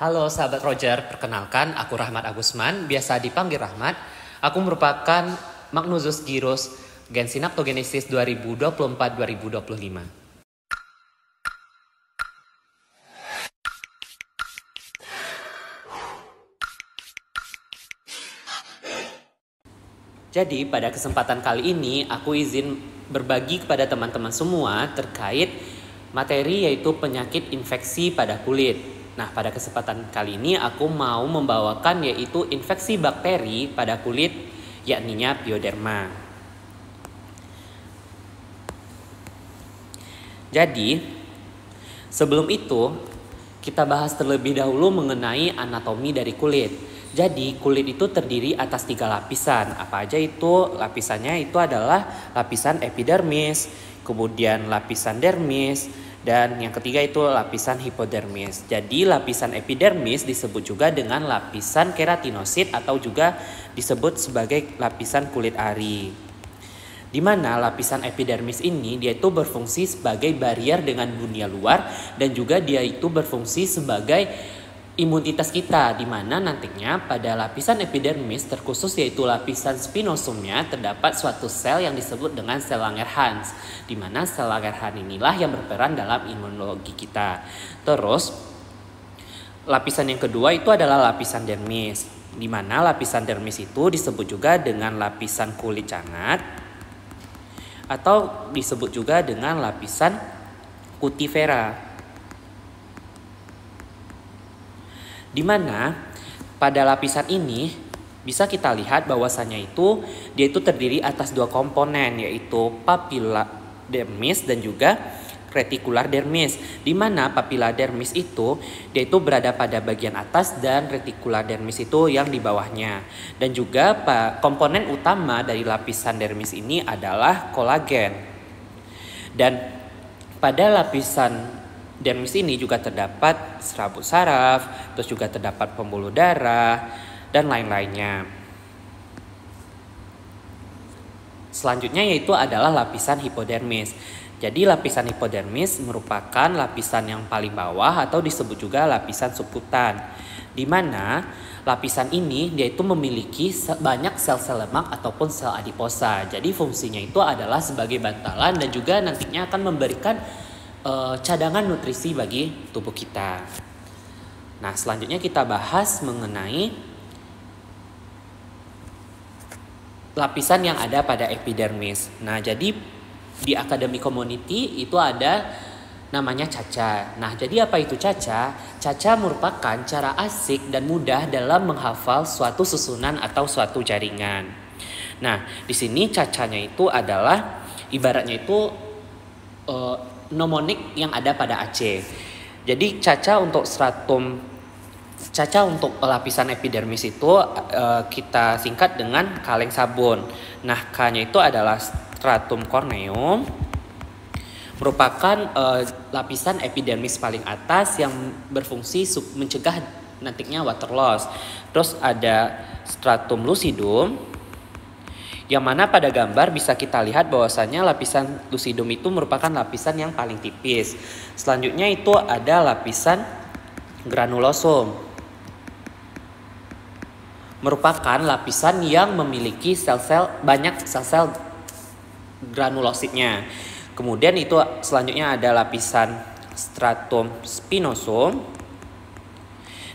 Halo sahabat Roger, perkenalkan aku Rahmat Agusman, biasa dipanggil Rahmat. Aku merupakan Magnusus Gyrus Gen Synaptogenesis 2024-2025. Jadi pada kesempatan kali ini aku izin berbagi kepada teman-teman semua terkait materi yaitu penyakit infeksi pada kulit. Nah, pada kesempatan kali ini aku mau membawakan yaitu infeksi bakteri pada kulit, yakninya pyoderma. Jadi, sebelum itu kita bahas terlebih dahulu mengenai anatomi dari kulit. Jadi, kulit itu terdiri atas 3 lapisan. Apa aja itu? Lapisannya itu adalah lapisan epidermis, kemudian lapisan dermis, dan yang ketiga itu lapisan hipodermis. Jadi lapisan epidermis disebut juga dengan lapisan keratinosit atau juga disebut sebagai lapisan kulit ari. Di mana lapisan epidermis ini dia itu berfungsi sebagai barier dengan dunia luar dan juga dia itu berfungsi sebagai imunitas kita, di mana nantinya pada lapisan epidermis terkhusus yaitu lapisan spinosumnya terdapat suatu sel yang disebut dengan sel Langerhans, di mana sel Langerhans inilah yang berperan dalam imunologi kita. Terus lapisan yang kedua itu adalah lapisan dermis, di mana lapisan dermis itu disebut juga dengan lapisan kulit cangat atau disebut juga dengan lapisan cutifera. Di mana pada lapisan ini bisa kita lihat bahwasannya itu dia itu terdiri atas 2 komponen yaitu papilla dermis dan juga retikular dermis. Di mana papilla dermis itu dia itu berada pada bagian atas dan retikular dermis itu yang di bawahnya. Dan juga komponen utama dari lapisan dermis ini adalah kolagen. Dan pada lapisan dermis ini juga terdapat serabut saraf, terus juga terdapat pembuluh darah, dan lain-lainnya. Selanjutnya yaitu adalah lapisan hipodermis. Jadi lapisan hipodermis merupakan lapisan yang paling bawah atau disebut juga lapisan subkutan. Di mana lapisan ini dia itu memiliki banyak sel-sel lemak ataupun sel adiposa. Jadi fungsinya itu adalah sebagai bantalan dan juga nantinya akan memberikan cadangan nutrisi bagi tubuh kita. Nah, selanjutnya kita bahas mengenai lapisan yang ada pada epidermis. Nah, jadi di Academic Community itu ada namanya caca. Nah, jadi apa itu caca? Caca merupakan cara asik dan mudah dalam menghafal suatu susunan atau suatu jaringan. Nah, di sini cacanya itu adalah ibaratnya itu mnemonik yang ada pada Aceh. Jadi caca untuk lapisan epidermis itu kita singkat dengan kaleng sabun. Nah, K-nya itu adalah stratum corneum, merupakan lapisan epidermis paling atas yang berfungsi mencegah nantinya water loss. Terus ada stratum lucidum, yang mana pada gambar bisa kita lihat bahwasannya lapisan lucidum itu merupakan lapisan yang paling tipis. Selanjutnya itu ada lapisan granulosum, merupakan lapisan yang memiliki banyak sel-sel granulositnya. Kemudian itu selanjutnya ada lapisan stratum spinosum,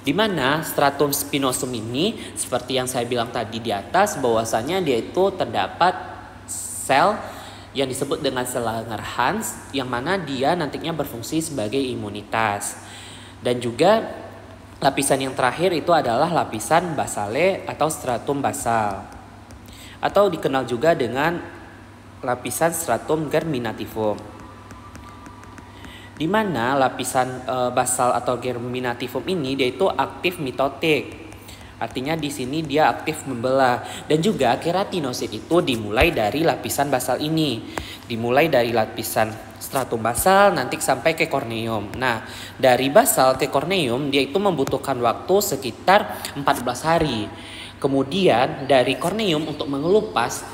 di mana stratum spinosum ini seperti yang saya bilang tadi di atas bahwasanya dia itu terdapat sel yang disebut dengan sel Langerhans yang mana dia nantinya berfungsi sebagai imunitas. Dan juga lapisan yang terakhir itu adalah lapisan basale atau stratum basal atau dikenal juga dengan lapisan stratum germinativum. Di mana lapisan basal atau germinativum ini dia itu aktif mitotik. Artinya di sini dia aktif membelah. Dan juga keratinosit itu dimulai dari lapisan basal ini. Dimulai dari lapisan stratum basal nanti sampai ke korneum. Nah, dari basal ke korneum dia itu membutuhkan waktu sekitar 14 hari. Kemudian dari korneum untuk mengelupas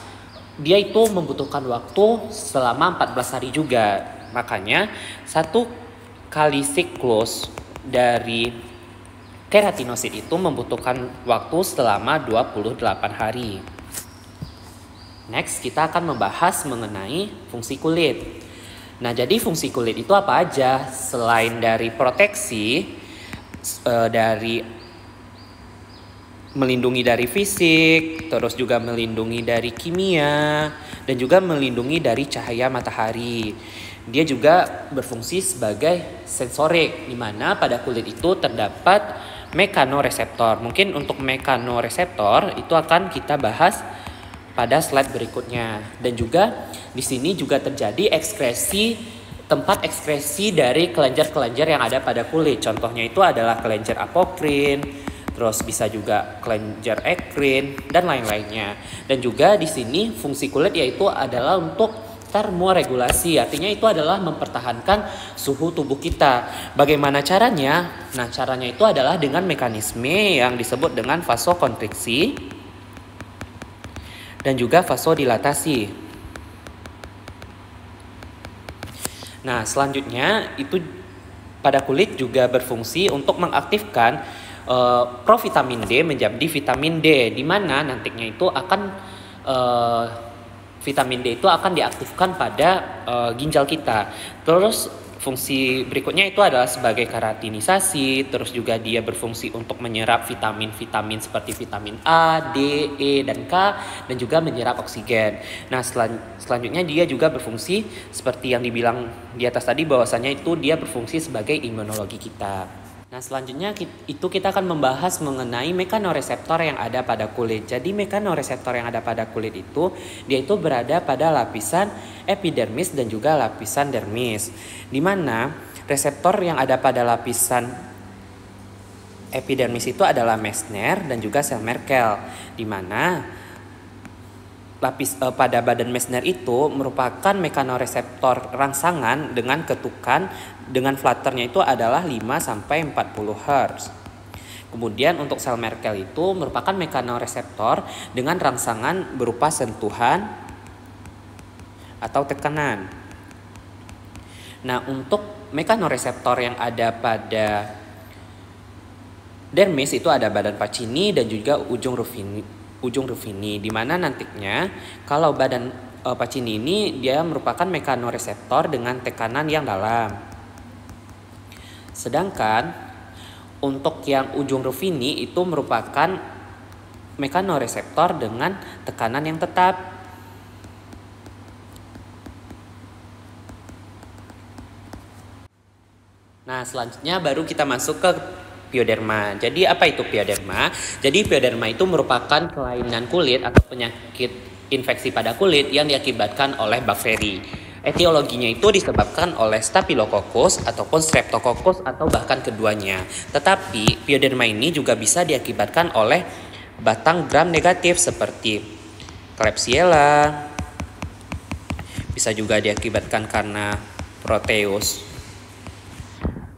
dia itu membutuhkan waktu selama 14 hari juga. Makanya 1 kali siklus dari keratinosit itu membutuhkan waktu selama 28 hari. Next, kita akan membahas mengenai fungsi kulit. Nah, jadi fungsi kulit itu apa aja? Selain dari proteksi, dari melindungi dari fisik, terus juga melindungi dari kimia, dan juga melindungi dari cahaya matahari. Dia juga berfungsi sebagai sensorik, di mana pada kulit itu terdapat mekanoreseptor. Mungkin untuk mekanoreseptor itu akan kita bahas pada slide berikutnya. Dan juga di sini juga terjadi tempat ekskresi dari kelenjar-kelenjar yang ada pada kulit. Contohnya itu adalah kelenjar apokrin, terus bisa juga kelenjar ekrin dan lain-lainnya. Dan juga di sini fungsi kulit yaitu adalah untuk termoregulasi, artinya itu adalah mempertahankan suhu tubuh kita. Bagaimana caranya? Nah, caranya itu adalah dengan mekanisme yang disebut dengan vasokonstriksi dan juga vasodilatasi. Nah, selanjutnya itu pada kulit juga berfungsi untuk mengaktifkan provitamin D menjadi vitamin D, di mana nantinya itu akan vitamin D itu akan diaktifkan pada ginjal kita. Terus fungsi berikutnya itu adalah sebagai keratinisasi, terus juga dia berfungsi untuk menyerap vitamin-vitamin seperti vitamin A, D, E, dan K, dan juga menyerap oksigen. Nah, selanjutnya dia juga berfungsi seperti yang dibilang di atas tadi, bahwasanya itu dia berfungsi sebagai imunologi kita. Nah, selanjutnya kita akan membahas mengenai mekanoreseptor yang ada pada kulit. Jadi mekanoreseptor yang ada pada kulit itu, dia itu berada pada lapisan epidermis dan juga lapisan dermis. Di mana reseptor yang ada pada lapisan epidermis itu adalah Meissner dan juga sel Merkel. Di mana pada badan Meissner itu merupakan mekanoreseptor rangsangan dengan ketukan dengan flutternya itu adalah 5-40 Hz. Kemudian untuk sel Merkel itu merupakan mekanoreseptor dengan rangsangan berupa sentuhan atau tekanan. Nah, untuk mekanoreseptor yang ada pada dermis itu ada badan Pacini dan juga ujung Ruffini, di mana nantinya kalau badan Pacini ini dia merupakan mekanoreseptor dengan tekanan yang dalam. Sedangkan untuk yang ujung Ruffini itu merupakan mekanoreseptor dengan tekanan yang tetap. Nah, selanjutnya baru kita masuk ke pioderma. Jadi apa itu pioderma? Jadi pioderma itu merupakan kelainan kulit atau penyakit infeksi pada kulit yang diakibatkan oleh bakteri. Etiologinya itu disebabkan oleh Staphylococcus ataupun Streptococcus atau bahkan keduanya. Tetapi pioderma ini juga bisa diakibatkan oleh batang gram negatif seperti Klebsiella. Bisa juga diakibatkan karena Proteus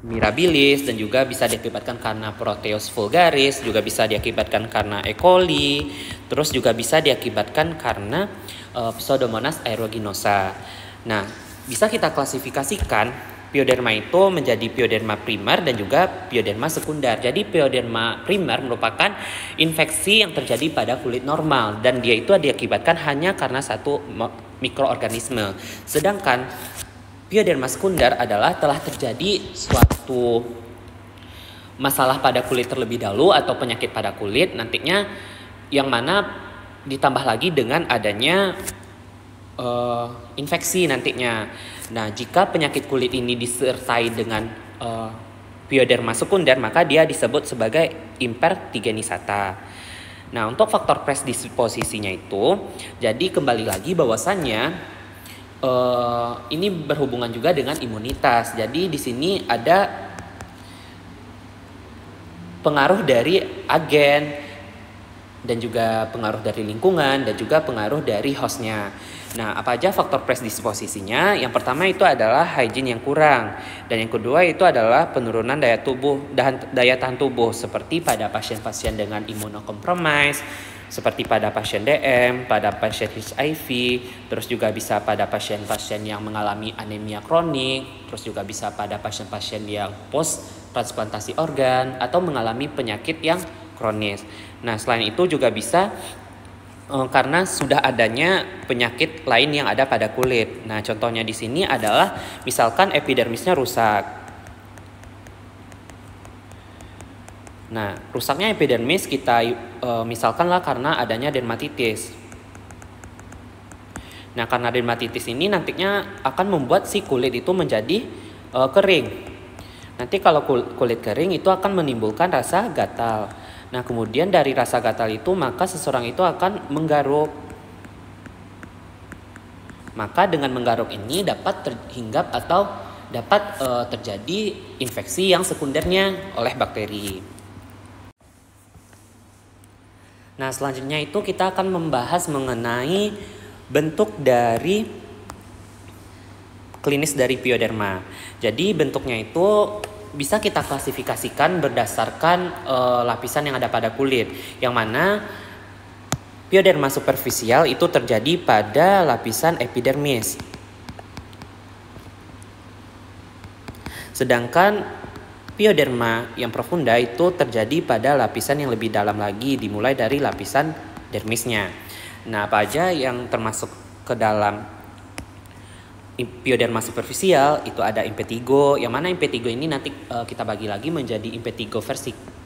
mirabilis dan juga bisa diakibatkan karena Proteus vulgaris, juga bisa diakibatkan karena E. coli, terus juga bisa diakibatkan karena Pseudomonas aeruginosa. Nah, bisa kita klasifikasikan pioderma itu menjadi pioderma primer dan juga pioderma sekunder. Jadi pioderma primer merupakan infeksi yang terjadi pada kulit normal dan dia itu diakibatkan hanya karena satu mikroorganisme. Sedangkan pioderma sekunder adalah telah terjadi suatu masalah pada kulit terlebih dahulu atau penyakit pada kulit nantinya yang mana ditambah lagi dengan adanya infeksi nantinya. Nah, jika penyakit kulit ini disertai dengan pioderma sekunder, maka dia disebut sebagai impertigenisata. Nah, untuk faktor predisposisinya itu, jadi kembali lagi bahwasannya ini berhubungan juga dengan imunitas. Jadi di sini ada pengaruh dari agen dan juga pengaruh dari lingkungan dan juga pengaruh dari hostnya. Nah, apa aja faktor predisposisinya? Yang pertama itu adalah hygiene yang kurang, dan yang kedua itu adalah penurunan daya tahan tubuh seperti pada pasien-pasien dengan imunokompromis, seperti pada pasien DM, pada pasien HIV, terus juga bisa pada pasien-pasien yang mengalami anemia kronik, terus juga bisa pada pasien-pasien yang post transplantasi organ, atau mengalami penyakit yang kronis. Nah, selain itu juga bisa karena sudah adanya penyakit lain yang ada pada kulit. Nah, contohnya di sini adalah misalkan epidermisnya rusak. Nah, rusaknya epidermis kita misalkanlah karena adanya dermatitis. Nah, karena dermatitis ini nantinya akan membuat si kulit itu menjadi kering. Nanti kalau kulit kering itu akan menimbulkan rasa gatal. Nah, kemudian dari rasa gatal itu maka seseorang itu akan menggaruk. Maka dengan menggaruk ini dapat terhinggap atau dapat terjadi infeksi yang sekundernya oleh bakteri. Nah, selanjutnya itu kita akan membahas mengenai bentuk dari klinis dari pioderma. Jadi bentuknya itu bisa kita klasifikasikan berdasarkan lapisan yang ada pada kulit, yang mana pioderma superficial itu terjadi pada lapisan epidermis. Sedangkan pioderma yang profunda itu terjadi pada lapisan yang lebih dalam lagi, dimulai dari lapisan dermisnya. Nah, apa aja yang termasuk ke dalam pioderma superficial? Itu ada impetigo, yang mana impetigo ini nanti kita bagi lagi menjadi impetigo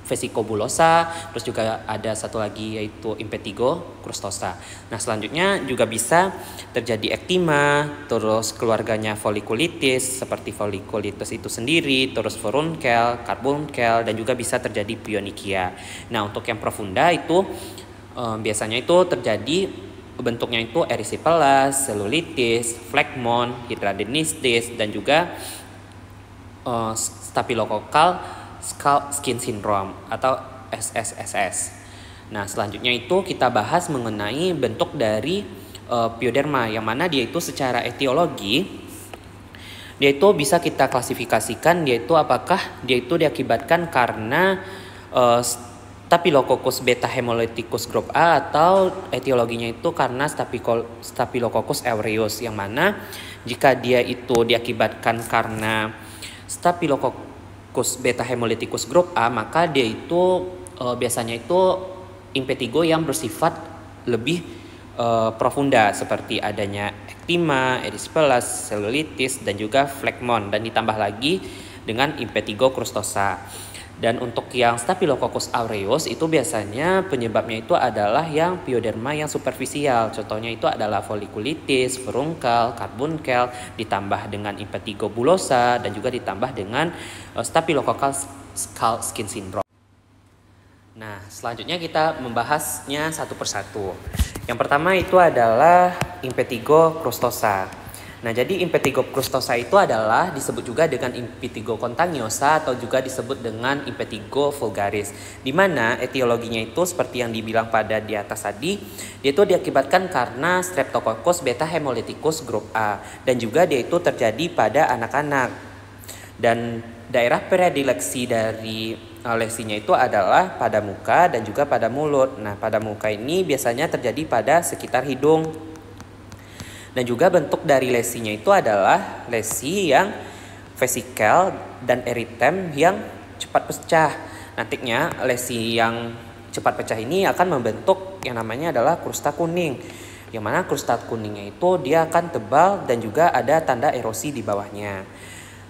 vesicobulosa, terus juga ada satu lagi yaitu impetigo crustosa. Nah, selanjutnya juga bisa terjadi ektima, terus keluarganya folikulitis seperti folikulitis itu sendiri, terus furunkel, carbunkel, dan juga bisa terjadi pionikia. Nah, untuk yang profunda itu biasanya itu terjadi bentuknya itu erysipelas, selulitis, phlegmon, hidradenitis, dan juga staphylococcal skin syndrome atau SSSS. Nah, selanjutnya itu kita bahas mengenai bentuk dari pioderma, yang mana dia itu secara etiologi dia itu bisa kita klasifikasikan, yaitu apakah dia itu diakibatkan karena Staphylococcus beta hemolyticus grup A, atau etiologinya itu karena Staphylococcus aureus, yang mana jika dia itu diakibatkan karena Staphylococcus beta hemolyticus grup A, maka dia itu biasanya itu impetigo yang bersifat lebih profunda, seperti adanya ektima, erysipelas, selulitis, dan juga phlegmon, dan ditambah lagi dengan impetigo crustosa. Dan untuk yang Staphylococcus aureus itu biasanya penyebabnya itu adalah yang pioderma yang superficial. Contohnya itu adalah folikulitis, furunkel, carbunkel, ditambah dengan impetigo bulosa, dan juga ditambah dengan Staphylococcal skin syndrome. Nah, selanjutnya kita membahasnya satu persatu. Yang pertama itu adalah impetigo crustosa. Nah, jadi impetigo crustosa itu adalah disebut juga dengan impetigo contagiosa atau juga disebut dengan impetigo vulgaris, di mana etiologinya itu seperti yang dibilang pada di atas tadi, dia itu diakibatkan karena Streptococcus beta hemolyticus grup A, dan juga dia itu terjadi pada anak-anak. Dan daerah predileksi dari lesinya itu adalah pada muka dan juga pada mulut. Nah, pada muka ini biasanya terjadi pada sekitar hidung. Dan juga bentuk dari lesinya itu adalah lesi yang vesikel dan eritem yang cepat pecah. Nantinya lesi yang cepat pecah ini akan membentuk yang namanya adalah krusta kuning, yang mana krusta kuningnya itu dia akan tebal dan juga ada tanda erosi di bawahnya.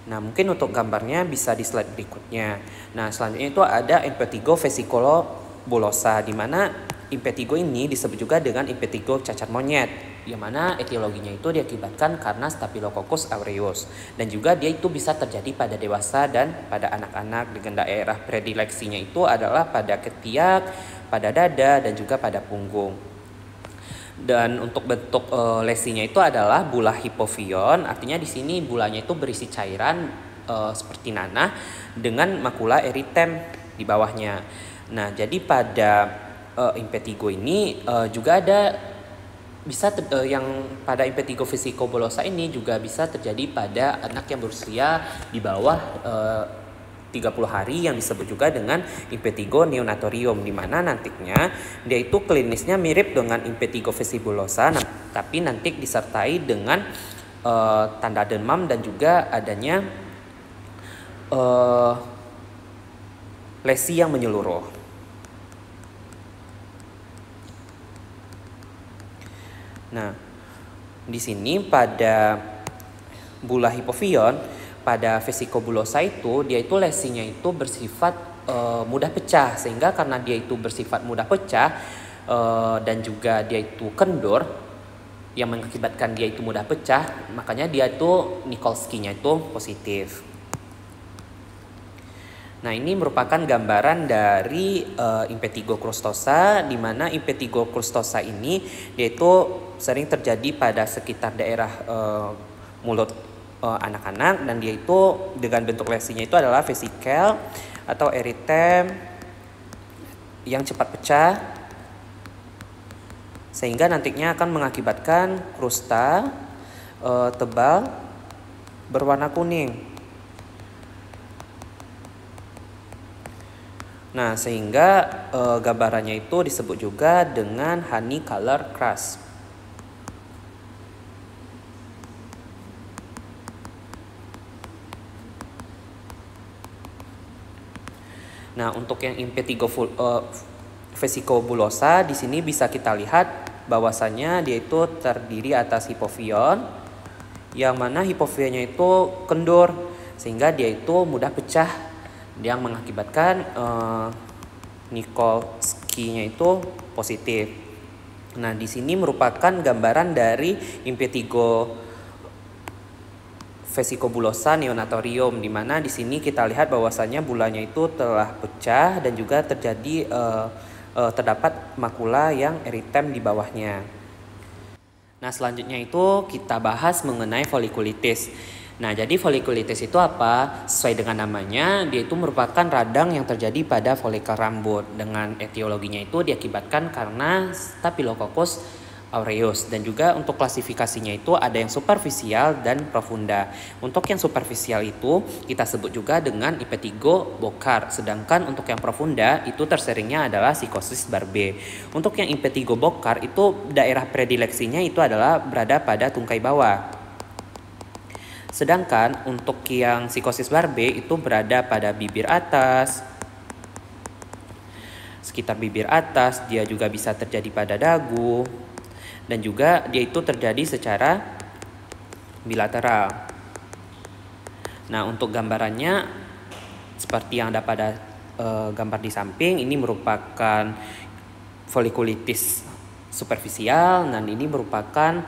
Nah, mungkin untuk gambarnya bisa di slide berikutnya. Nah, selanjutnya itu ada impetigo vesiculobulosa, di mana impetigo ini disebut juga dengan impetigo cacar monyet, yang mana etiologinya itu diakibatkan karena Staphylococcus aureus, dan juga dia itu bisa terjadi pada dewasa dan pada anak-anak, dengan daerah predileksinya itu adalah pada ketiak, pada dada, dan juga pada punggung. Dan untuk bentuk lesinya itu adalah bula hipovion, artinya di sini bulanya itu berisi cairan seperti nanah dengan makula eritem di bawahnya. Nah, jadi pada impetigo ini juga ada bisa yang pada impetigo vesicobulosa ini juga bisa terjadi pada anak yang berusia di bawah 30 hari, yang disebut juga dengan impetigo neonatorium, di mana nantinya dia itu klinisnya mirip dengan impetigo vesiculosa, tapi nanti disertai dengan tanda demam dan juga adanya lesi yang menyeluruh. Nah, di sini pada bula hipofion, pada vesikobulosa itu dia itu lesinya itu bersifat mudah pecah, sehingga karena dia itu bersifat mudah pecah dan juga dia itu kendur yang mengakibatkan dia itu mudah pecah, makanya dia itu Nikolsky-nya itu positif. Nah, ini merupakan gambaran dari impetigo crustosa, di mana impetigo crustosa ini dia itu sering terjadi pada sekitar daerah mulut anak-anak, dan dia itu dengan bentuk lesinya itu adalah vesikel atau eritem yang cepat pecah, sehingga nantinya akan mengakibatkan krusta tebal berwarna kuning. Nah, sehingga gambarannya itu disebut juga dengan honey color crust. Nah, untuk yang impetigo vesikobulosa di sini bisa kita lihat bahwasannya dia itu terdiri atas hipofion, yang mana hipofionnya itu kendur sehingga dia itu mudah pecah, yang mengakibatkan Nikolsky-nya itu positif. Nah, di sini merupakan gambaran dari impetigo vesikobulosa neonatorium, di mana di sini kita lihat bahwasannya bulanya itu telah pecah dan juga terjadi terdapat makula yang eritem di bawahnya. Nah, selanjutnya itu kita bahas mengenai folikulitis. Nah, jadi folikulitis itu apa? Sesuai dengan namanya, dia itu merupakan radang yang terjadi pada folikel rambut. Dengan etiologinya itu diakibatkan karena Staphylococcus aureus, dan juga untuk klasifikasinya itu ada yang superficial dan profunda. Untuk yang superficial itu kita sebut juga dengan impetigo Burkhardt, sedangkan untuk yang profunda itu terseringnya adalah psikosis Barbe. Untuk yang impetigo Burkhardt itu daerah predileksinya itu adalah berada pada tungkai bawah. Sedangkan untuk yang psikosis Barbe itu berada pada bibir atas, sekitar bibir atas, dia juga bisa terjadi pada dagu, dan juga dia itu terjadi secara bilateral. Nah, untuk gambarannya seperti yang ada pada gambar di samping, ini merupakan folikulitis superficial, dan ini merupakan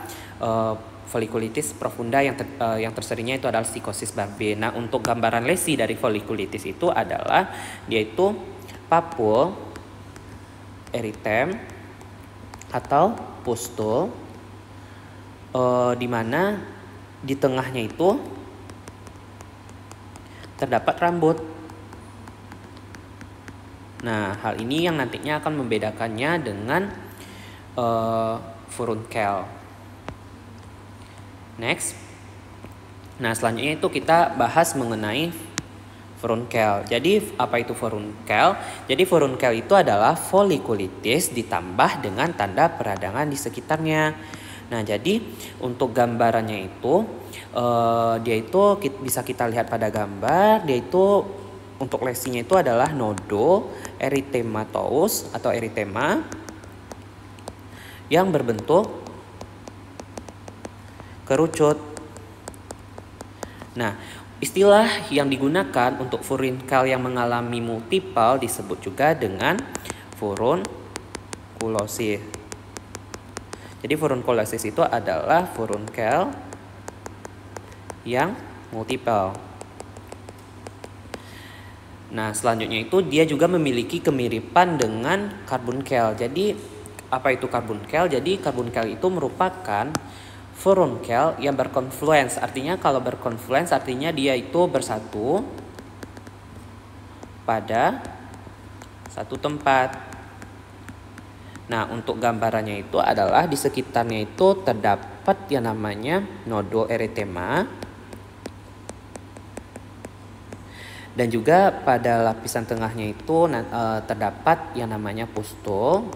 folikulitis profunda yang terseringnya itu adalah psikosis Barbe. Nah, untuk gambaran lesi dari folikulitis itu adalah yaitu papul, eritem atau pustul, di mana di tengahnya itu terdapat rambut. Nah, hal ini yang nantinya akan membedakannya dengan furunkel. Next. Nah, selanjutnya itu kita bahas mengenai furunkel. Jadi apa itu furunkel? Jadi furunkel itu adalah folikulitis ditambah dengan tanda peradangan di sekitarnya. Nah, jadi untuk gambarannya itu dia itu bisa kita lihat pada gambar, dia itu untuk lesinya itu adalah nodo erythematous atau erythema yang berbentuk kerucut. Nah, istilah yang digunakan untuk furunkel yang mengalami multiple disebut juga dengan furunculosis. Jadi furunculosis itu adalah furunkel yang multiple. Nah, selanjutnya itu dia juga memiliki kemiripan dengan carbuncle. Jadi apa itu carbuncle? Jadi carbuncle itu merupakan furunkel yang berkonfluens. Artinya kalau berkonfluens artinya dia itu bersatu pada satu tempat. Nah, untuk gambarannya itu adalah di sekitarnya itu terdapat yang namanya nodo erythema, dan juga pada lapisan tengahnya itu terdapat yang namanya pustul,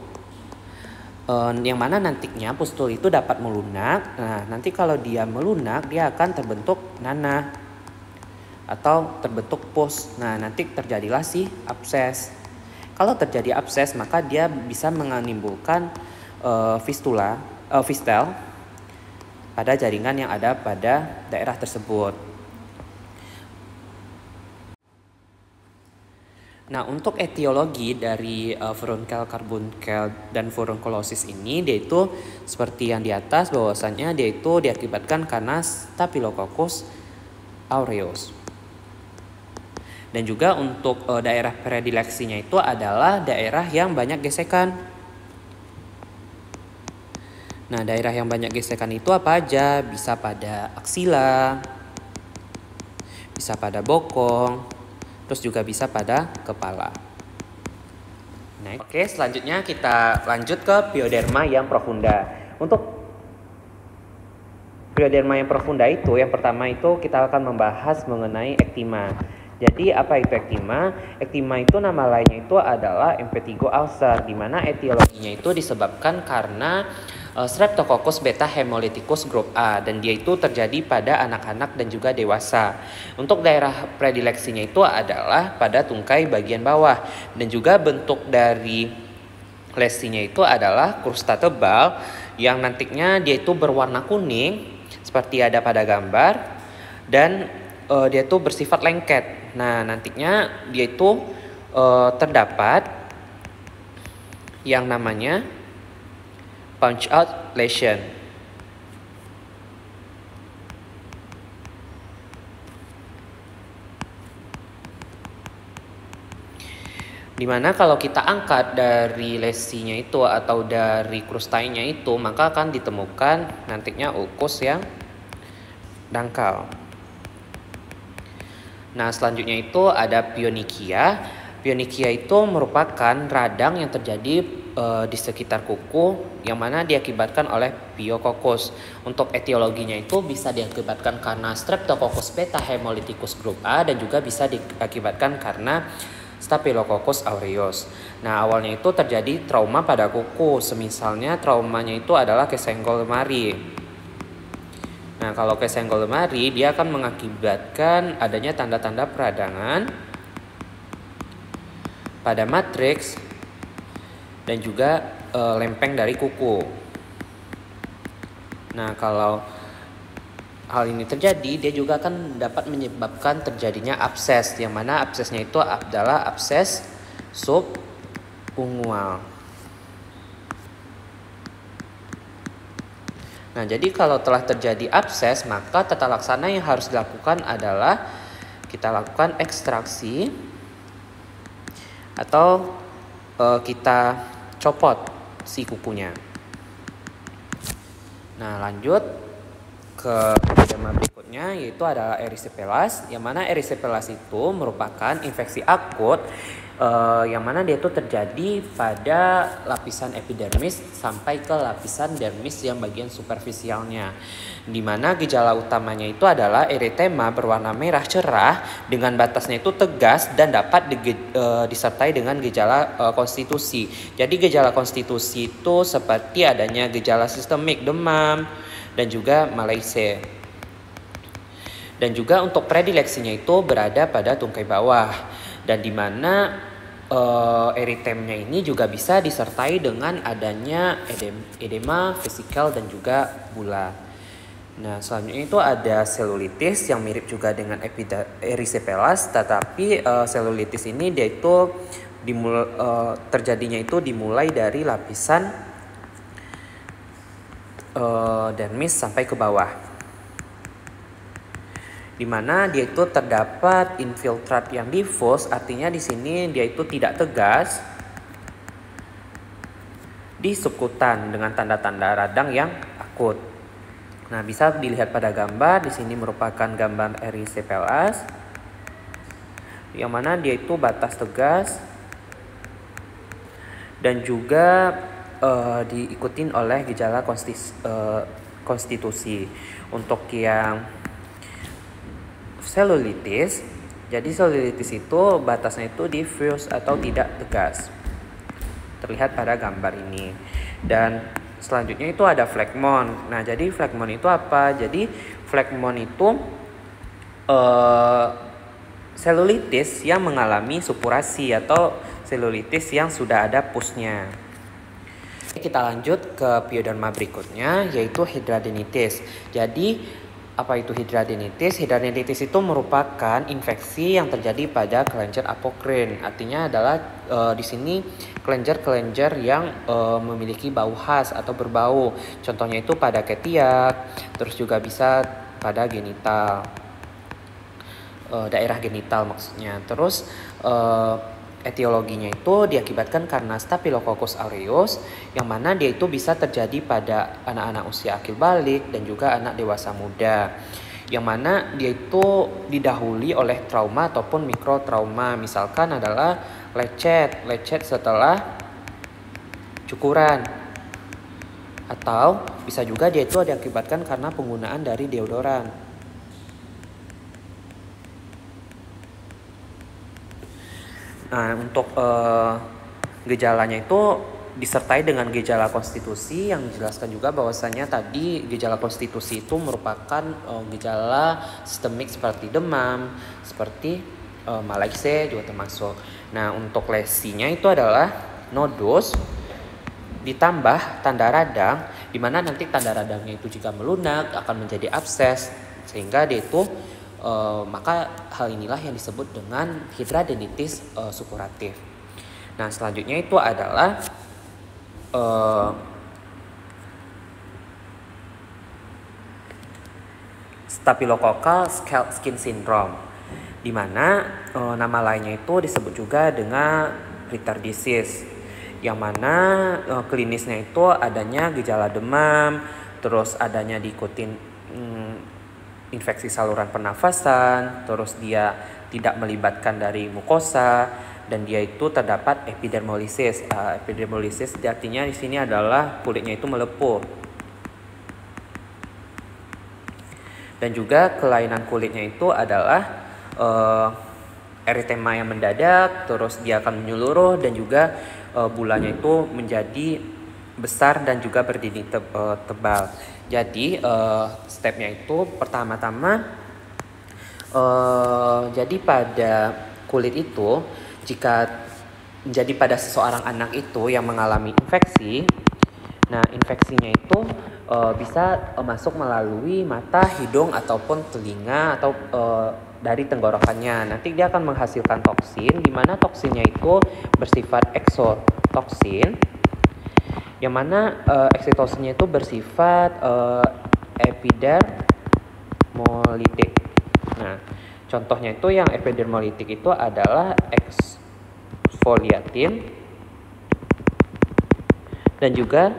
yang mana nantinya pustul itu dapat melunak. Nah, nanti kalau dia melunak dia akan terbentuk nanah. atau terbentuk pus. Nah, nanti terjadilah si abses. Kalau terjadi abses, maka dia bisa menimbulkan fistel pada jaringan yang ada pada daerah tersebut. Nah, untuk etiologi dari furunkel, karbunkel, dan furunkolosis ini, dia itu seperti yang di atas, bahwasannya dia itu diakibatkan karena Staphylococcus aureus. Dan juga untuk daerah predileksinya itu adalah daerah yang banyak gesekan. Nah, daerah yang banyak gesekan itu apa aja? Bisa pada aksila, bisa pada bokong, terus juga bisa pada kepala. Oke, selanjutnya kita lanjut ke pioderma yang profunda. Untuk pioderma yang profunda itu, yang pertama itu kita akan membahas mengenai ektima. Jadi apa itu ektima? Ektima itu nama lainnya itu adalah impetigo ulcer, di mana etiologinya itu disebabkan karena Streptococcus beta hemolyticus grup A, dan dia itu terjadi pada anak-anak dan juga dewasa. Untuk daerah predileksinya itu adalah pada tungkai bagian bawah, dan juga bentuk dari lesinya itu adalah krusta tebal yang nantinya dia itu berwarna kuning seperti ada pada gambar, dan dia itu bersifat lengket. Nah, nantinya dia itu terdapat yang namanya punch out lesion. Dimana kalau kita angkat dari lesinya itu atau dari krustainya itu, maka akan ditemukan nantinya ulkus yang dangkal. Nah, selanjutnya itu ada pionychia. Pionychia itu merupakan radang yang terjadi di sekitar kuku yang mana diakibatkan oleh Piococcus. Untuk etiologinya itu bisa diakibatkan karena Streptococcus beta hemolyticus grup A, dan juga bisa diakibatkan karena Staphylococcus aureus. Nah, awalnya itu terjadi trauma pada kuku, semisalnya traumanya itu adalah kesenggol lemari. Nah, kalau kesenggol lemari, dia akan mengakibatkan adanya tanda-tanda peradangan pada matriks dan juga lempeng dari kuku. Nah, kalau hal ini terjadi, dia juga akan dapat menyebabkan terjadinya abses, yang mana absesnya itu adalah abses subungual. Nah, jadi kalau telah terjadi abses, maka tata laksana yang harus dilakukan adalah kita lakukan ekstraksi atau kita copot si kukunya. Nah, lanjut ke pioderma berikutnya, yaitu adalah erysipelas, yang mana erysipelas itu merupakan infeksi akut yang mana dia itu terjadi pada lapisan epidermis sampai ke lapisan dermis yang bagian superficialnya, di mana gejala utamanya itu adalah eritema berwarna merah cerah dengan batasnya itu tegas dan dapat disertai dengan gejala konstitusi. Jadi gejala konstitusi itu seperti adanya gejala sistemik, demam, dan juga malaise. Dan juga untuk predileksinya itu berada pada tungkai bawah, dan di mana eritemnya ini juga bisa disertai dengan adanya edema vesikal dan juga bula. Nah, selanjutnya itu ada selulitis yang mirip juga dengan erysipelas, tetapi selulitis ini dia itu terjadinya itu dimulai dari lapisan dermis sampai ke bawah, di mana dia itu terdapat infiltrat yang difus, artinya di sini dia itu tidak tegas di subkutan dengan tanda-tanda radang yang akut. Nah, bisa dilihat pada gambar, di sini merupakan gambar erysipelas yang mana dia itu batas tegas dan juga diikutin oleh gejala konstitusi. Untuk yang selulitis, jadi selulitis itu batasnya itu diffuse atau tidak tegas, terlihat pada gambar ini. Dan selanjutnya itu ada phlegmon. Nah, jadi phlegmon itu apa? Jadi phlegmon itu selulitis yang mengalami supurasi atau selulitis yang sudah ada pusnya. Kita lanjut ke pioderma berikutnya, yaitu hidradenitis. Jadi apa itu hidradenitis? Hidradenitis itu merupakan infeksi yang terjadi pada kelenjar apokrin. Artinya adalah di sini kelenjar-kelenjar yang memiliki bau khas atau berbau. Contohnya itu pada ketiak, terus juga bisa pada genital, daerah genital maksudnya. Terus etiologinya itu diakibatkan karena Staphylococcus aureus, yang mana dia itu bisa terjadi pada anak-anak usia akil balik dan juga anak dewasa muda, yang mana dia itu didahului oleh trauma ataupun mikrotrauma. Misalkan adalah lecet setelah cukuran, atau bisa juga dia itu diakibatkan karena penggunaan dari deodoran. Nah, untuk gejalanya itu disertai dengan gejala konstitusi, yang dijelaskan juga bahwasanya tadi gejala konstitusi itu merupakan gejala sistemik seperti demam, seperti malaise juga termasuk. Nah, untuk lesinya itu adalah nodus ditambah tanda radang, di mana nanti tanda radangnya itu jika melunak akan menjadi abses, sehingga dia itu maka hal inilah yang disebut dengan hidradenitis supuratif. Nah, selanjutnya itu adalah Staphylococcal scalp skin syndrome, di mana nama lainnya itu disebut juga dengan pityriasis, yang mana klinisnya itu adanya gejala demam, terus adanya diikutin infeksi saluran pernafasan, terus dia tidak melibatkan dari mukosa, dan dia itu terdapat epidermolysis. Epidermolysis artinya di sini adalah kulitnya itu melepuh. Dan juga kelainan kulitnya itu adalah eritema yang mendadak, terus dia akan menyeluruh, dan juga bulanya itu menjadi besar dan juga berdinding tebal. Jadi stepnya itu pertama-tama jadi pada kulit itu, jika menjadi pada seseorang anak itu yang mengalami infeksi, nah infeksinya itu bisa masuk melalui mata, hidung ataupun telinga, atau dari tenggorokannya. Nanti dia akan menghasilkan toksin, di mana toksinnya itu bersifat eksotoksin, yang mana eksitosinnya itu bersifat epidermolytik. Nah, contohnya itu yang epidermolytik itu adalah exfoliatin dan juga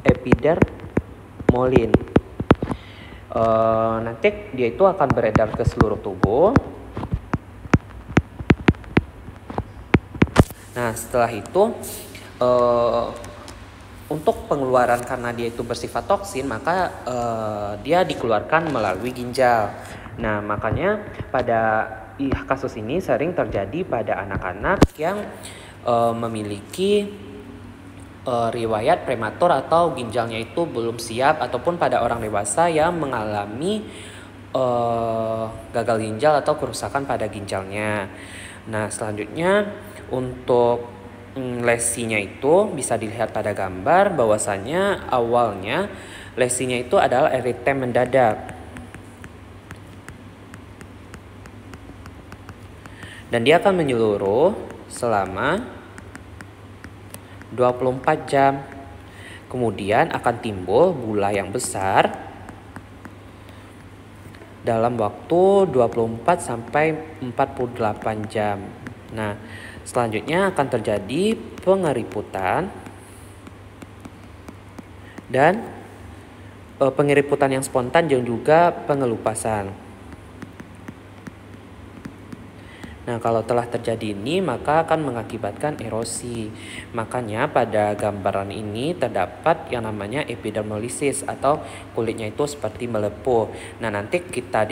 epidermolin. Nanti dia itu akan beredar ke seluruh tubuh. Nah, setelah itu untuk pengeluaran, karena dia itu bersifat toksin, maka dia dikeluarkan melalui ginjal. Nah, makanya pada kasus ini sering terjadi pada anak-anak yang memiliki riwayat prematur atau ginjalnya itu belum siap, ataupun pada orang dewasa yang mengalami gagal ginjal atau kerusakan pada ginjalnya. Nah, selanjutnya untuk lesinya itu bisa dilihat pada gambar, bahwasanya awalnya lesinya itu adalah eritem mendadak, dan dia akan menyeluruh selama 24 jam. Kemudian akan timbul bula yang besar dalam waktu 24 sampai 48 jam. Nah, selanjutnya akan terjadi pengeriputan, dan pengeriputan yang spontan dan juga pengelupasan. Nah, kalau telah terjadi ini, maka akan mengakibatkan erosi. Makanya pada gambaran ini terdapat yang namanya epidermolysis, atau kulitnya itu seperti melepuh. Nah, nanti kita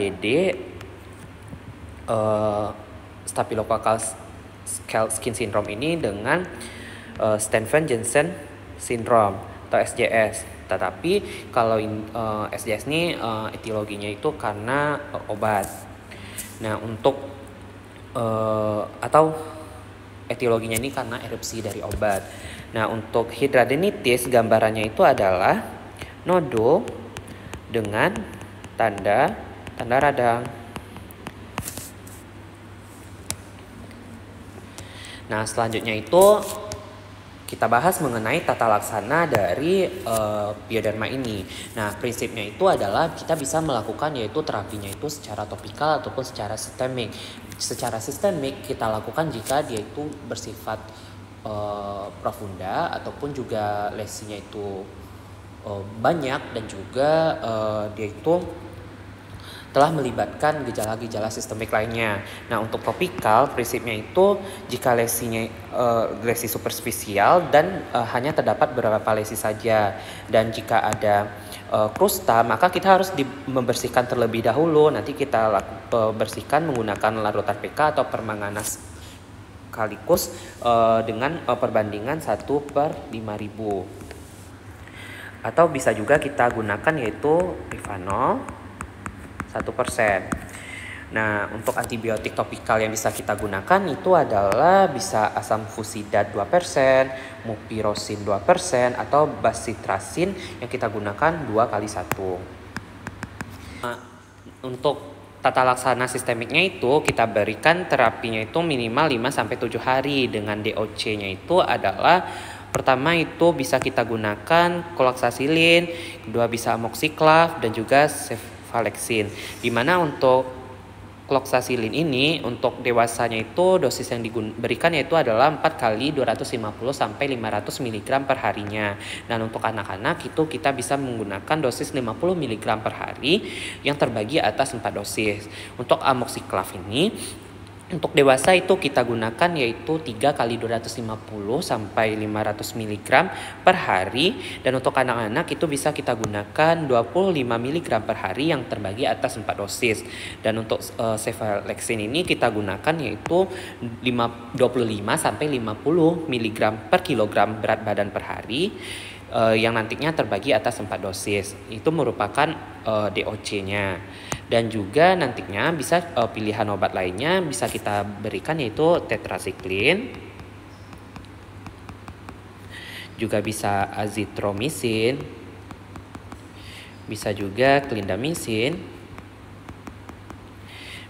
Staphylococcal scalp skin syndrome ini dengan Stevens-Johnson syndrome atau SJS. Tetapi kalau SJS ini etiologinya itu karena obat. Nah, untuk atau etiologinya ini karena erupsi dari obat. Nah, untuk hidradenitis gambarannya itu adalah nodo dengan tanda radang. Nah, selanjutnya itu kita bahas mengenai tata laksana dari Bioderma ini. Nah, prinsipnya itu adalah kita bisa melakukan yaitu terapinya itu secara topikal ataupun secara sistemik. Secara sistemik kita lakukan jika dia itu bersifat profunda ataupun juga lesinya itu banyak dan juga dia itu telah melibatkan gejala-gejala sistemik lainnya. Nah, untuk topikal prinsipnya itu jika lesinya lesi superfisial dan hanya terdapat beberapa lesi saja, dan jika ada krusta maka kita harus membersihkan terlebih dahulu. Nanti kita bersihkan menggunakan larutan PK atau permanganas kalikus dengan perbandingan 1/5000. Atau bisa juga kita gunakan yaitu Rivanol 1%. Nah, untuk antibiotik topikal yang bisa kita gunakan itu adalah bisa asam fusidat 2%, mupirocin 2%, atau bacitracin yang kita gunakan 2x1. Nah, untuk tata laksana sistemiknya itu kita berikan terapinya itu minimal 5-7 hari dengan DOC-nya itu adalah pertama itu bisa kita gunakan koloxacillin, kedua bisa amoxiclav dan juga cefalexin. Dimana untuk cloxacillin ini untuk dewasanya itu dosis yang diberikan yaitu adalah 4 kali 250 sampai 500 mg per harinya. Dan untuk anak-anak itu kita bisa menggunakan dosis 50 mg per hari yang terbagi atas 4 dosis. Untuk amoxiclav ini untuk dewasa itu kita gunakan yaitu 3 kali 250 sampai 500 mg per hari, dan untuk anak-anak itu bisa kita gunakan 25 mg per hari yang terbagi atas 4 dosis. Dan untuk cefalexin ini kita gunakan yaitu 25 sampai 50 mg per kilogram berat badan per hari yang nantinya terbagi atas 4 dosis. Itu merupakan DOC-nya. Dan juga nantinya bisa pilihan obat lainnya bisa kita berikan yaitu tetracycline, juga bisa azithromycin, bisa juga clindamycin,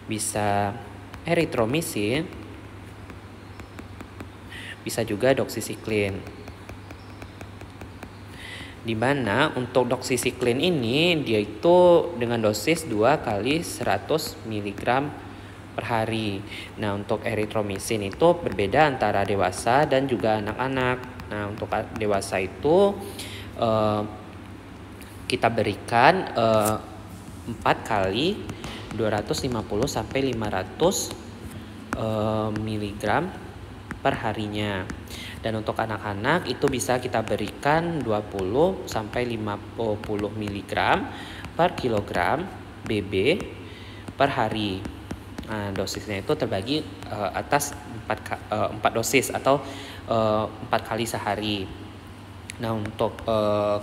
bisa erythromycin, bisa juga doxycycline. Di mana untuk doxycycline ini dia itu dengan dosis 2 kali 100 mg per hari. Nah, untuk erythromycin itu berbeda antara dewasa dan juga anak-anak. Nah, untuk dewasa itu kita berikan 4 kali 250 sampai 500 mg per harinya. Dan untuk anak-anak itu bisa kita berikan 20 sampai 50 mg per kilogram BB per hari. Nah, dosisnya itu terbagi atas 4 dosis atau 4 kali sehari. Nah, untuk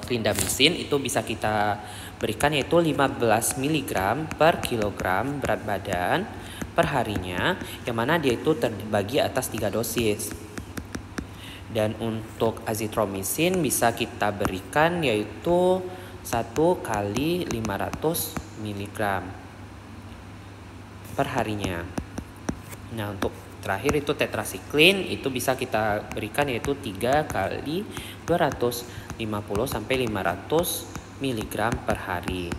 clindamycin itu bisa kita berikan yaitu 15 mg per kilogram berat badan per harinya, yang mana dia itu terbagi atas 3 dosis. Dan untuk azithromycin bisa kita berikan yaitu 1 kali 500 mg per harinya. Nah, untuk terakhir itu tetracycline itu bisa kita berikan yaitu 3 kali 250 sampai 500 mg per hari.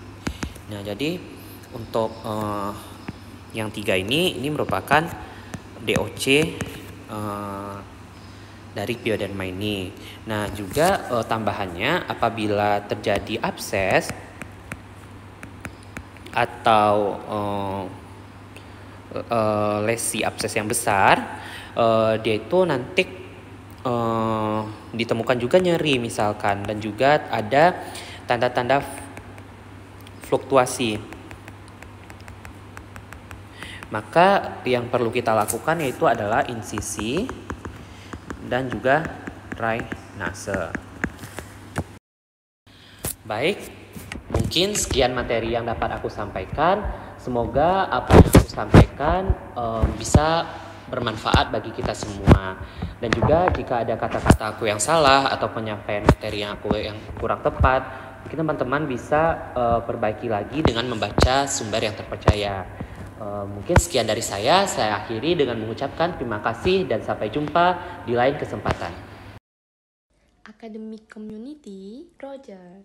Nah, jadi untuk yang 3 ini merupakan DOC dari Bioderma ini. Nah, juga tambahannya apabila terjadi abses atau lesi abses yang besar, dia itu nanti ditemukan juga nyeri misalkan, dan juga ada tanda-tanda fluktuasi. Maka yang perlu kita lakukan yaitu adalah insisi dan juga drainase. Baik, mungkin sekian materi yang dapat aku sampaikan. Semoga apa yang aku sampaikan bisa bermanfaat bagi kita semua. Dan juga jika ada kata-kata aku yang salah atau penyampaian materi yang kurang tepat, mungkin teman-teman bisa perbaiki lagi dengan membaca sumber yang terpercaya. Mungkin sekian dari saya akhiri dengan mengucapkan terima kasih dan sampai jumpa di lain kesempatan. Academic Community Project.